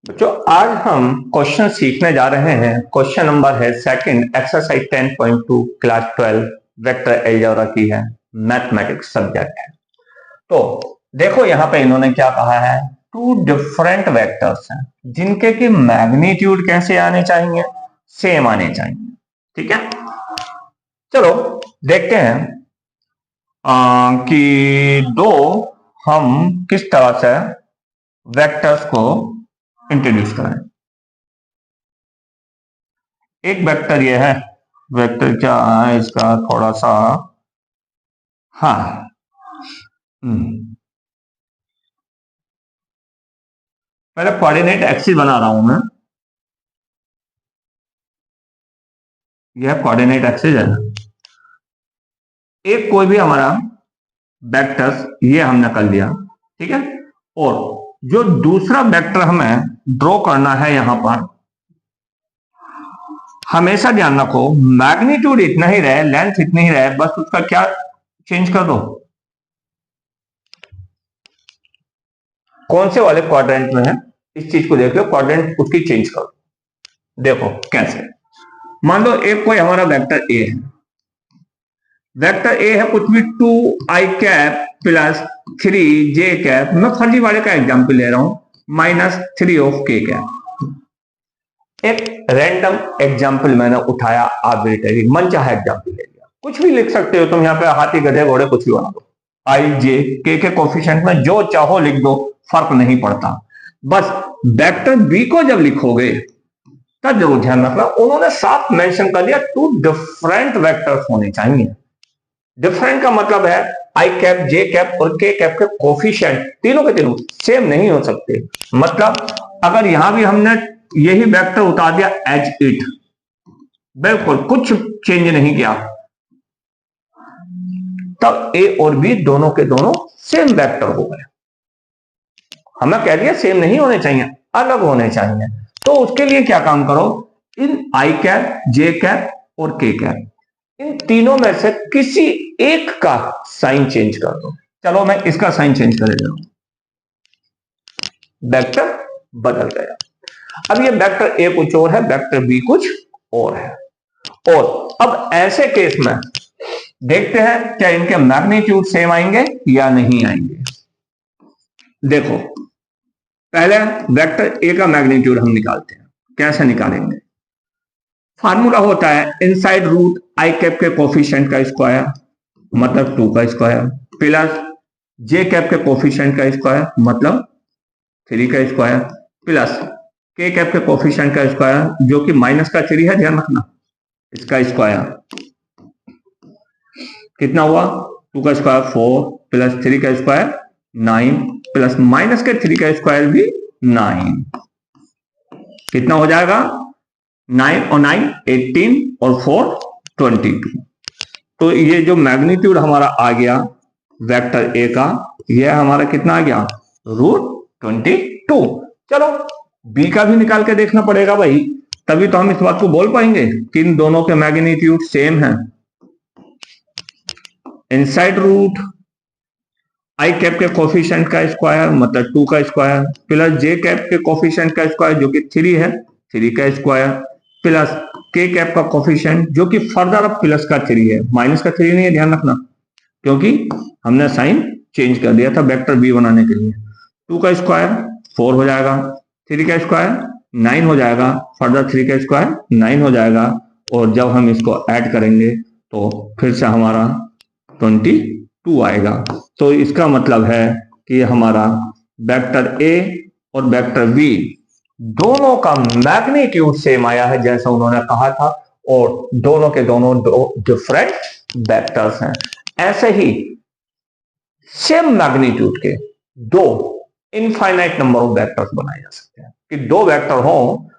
बच्चों आज हम क्वेश्चन सीखने जा रहे हैं। क्वेश्चन नंबर है second, exercise 10.2 class 12 vector algebra की है, मैथमेटिक्स सब्जेक्ट है। तो देखो यहाँ पे इन्होंने क्या कहा है, टू डिफरेंट वेक्टर्स हैं जिनके की मैग्नीट्यूड कैसे आने चाहिए, सेम आने चाहिए। ठीक है, चलो देखते हैं कि दो हम किस तरह से वेक्टर्स को इंट्रोड्यूस करें। एक वेक्टर ये है, वेक्टर क्या है इसका थोड़ा सा, हाँ पहले कोऑर्डिनेट एक्सिस बना रहा हूं मैं। यह कोऑर्डिनेट एक्सिस है। एक कोई भी हमारा वेक्टर्स ये हमने कर लिया, ठीक है। और जो दूसरा वेक्टर हमें ड्रॉ करना है यहां पर, हमेशा ध्यान रखो मैग्नीट्यूड इतना ही रहे, लेंथ इतनी ही रहे, बस उसका क्या चेंज कर दो, कौन से वाले क्वाड्रेंट में है इस चीज को देख लो, क्वाड्रेंट उसकी चेंज कर दो। देखो कैसे, मान लो एक कोई हमारा वेक्टर ए है, वेक्टर ए है कुछ भी 2i cap plus 3j cap, मैं फर्जी वाले का एग्जाम्पल ले रहा हूं, -3 ऑफ k कैप। एक रैंडम एग्जाम्पल मैंने उठाया, आर्बिट्रेरी मन चाहे एग्जाम्पल ले लिया, कुछ भी लिख सकते हो तुम यहाँ पे, हाथी गधे घोड़े कुछ भी बना दो, आई जे के कोफिशिएंट में जो चाहो लिख दो, फर्क नहीं पड़ता। बस वेक्टर बी को जब लिखोगे तब जरूर ध्यान रखना, उन्होंने साफ मेंशन कर दिया टू डिफरेंट वेक्टर्स होने चाहिए। डिफरेंट का मतलब है आई कैप, जे कैप और के कैप के कोफिशिएंट तीनों के तीनों सेम नहीं हो सकते। मतलब अगर यहां भी हमने यही वेक्टर उतार दिया एज इट, बिल्कुल कुछ चेंज नहीं किया, तब ए और बी दोनों के दोनों सेम वेक्टर हो गए। हमें कह दिया सेम नहीं होने चाहिए, अलग होने चाहिए। तो उसके लिए क्या काम करो, इन आई कैप, जे कैप और के कैप, इन तीनों में से किसी एक का साइन चेंज कर दो। चलो मैं इसका साइन चेंज कर देता हूं, वेक्टर बदल गया। अब ये वेक्टर ए कुछ और है, वेक्टर बी कुछ और है। और अब ऐसे केस में देखते हैं क्या इनके मैग्नीट्यूड सेम आएंगे या नहीं आएंगे। देखो पहले वेक्टर ए का मैग्नीट्यूड हम निकालते हैं, कैसे निकालेंगे। फार्मूला होता है इनसाइड रूट आई कैप के कोफिशिएंट का स्क्वायर, मतलब 2 का स्क्वायर, प्लस जे कैप के कोफिशिएंट का स्क्वायर मतलब 3 का स्क्वायर, प्लस के कैप के कोफिशिएंट का स्क्वायर जो कि -3 है, ध्यान रखना, इसका स्क्वायर कितना हुआ, 2 का स्क्वायर 4 प्लस 3 का स्क्वायर 9 प्लस -3 का स्क्वायर भी 9, कितना हो जाएगा 9 और 9 18 और 4 22। तो ये जो मैग्नीट्यूड हमारा आ गया वेक्टर ए का, ये हमारा कितना आ गया, √22। चलो बी का भी निकाल के देखना पड़ेगा भाई, तभी तो हम इस बात को बोल पाएंगे कि इन दोनों के मैग्नीट्यूड सेम है। इनसाइड रूट आई कैप के कोफिशिएंट का स्क्वायर मतलब 2 का स्क्वायर, प्लस जे कैप के कोफिशिएंट का स्क्वायर जो कि 3 है, 3 का स्क्वायर, प्लस के कैप का कोफिशिएंट जो कि फर्दर अब प्लस का 3 है, माइनस का 3 नहीं है, ध्यान रखना, क्योंकि हमने साइन चेंज कर दिया था वेक्टर बी बनाने के लिए। 2 का स्क्वायर 4 हो जाएगा, 3 का स्क्वायर 9 हो जाएगा, फर्दर 3 का स्क्वायर 9 हो जाएगा, और जब हम इसको ऐड करेंगे तो फिर से हमारा 22 आएगा। तो इसका मतलब है कि हमारा वेक्टर ए और वेक्टर बी दोनों का मैग्नीट्यूड सेम आया है जैसा उन्होंने कहा था, और दोनों के दोनों दो डिफरेंट वेक्टर्स हैं। ऐसे ही सेम मैग्नीट्यूड के दो इनफाइनाइट नंबर ऑफ वेक्टर्स बनाए जा सकते हैं, कि दो वेक्टर हो,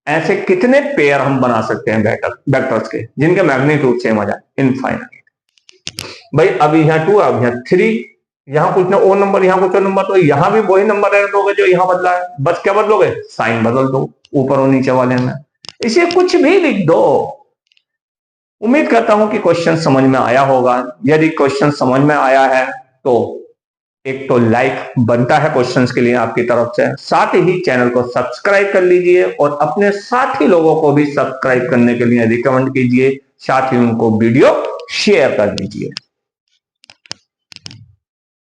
ऐसे कितने पेयर हम बना सकते हैं वेक्टर्स के जिनके मैग्नीट्यूड सेम आ जाए, इनफाइनाइट। भाई अभी यहाँ 2, अब यहाँ 3, यहाँ कुछ ना और नंबर, यहाँ कुछ और नंबर, तो यहाँ भी वही नंबर रह दोगे जो यहाँ बदला है, बस क्या बदलोगे, साइन बदल दो ऊपर और नीचे वाले में, इसे कुछ भी लिख दो। उम्मीद करता हूं कि क्वेश्चन समझ में आया होगा। यदि क्वेश्चन समझ में आया है तो एक तो लाइक बनता है क्वेश्चंस के लिए आपकी तरफ से, साथ ही चैनल को सब्सक्राइब कर लीजिए और अपने साथी लोगों को भी सब्सक्राइब करने के लिए रिकमेंड कीजिए, साथ ही उनको वीडियो शेयर कर दीजिए।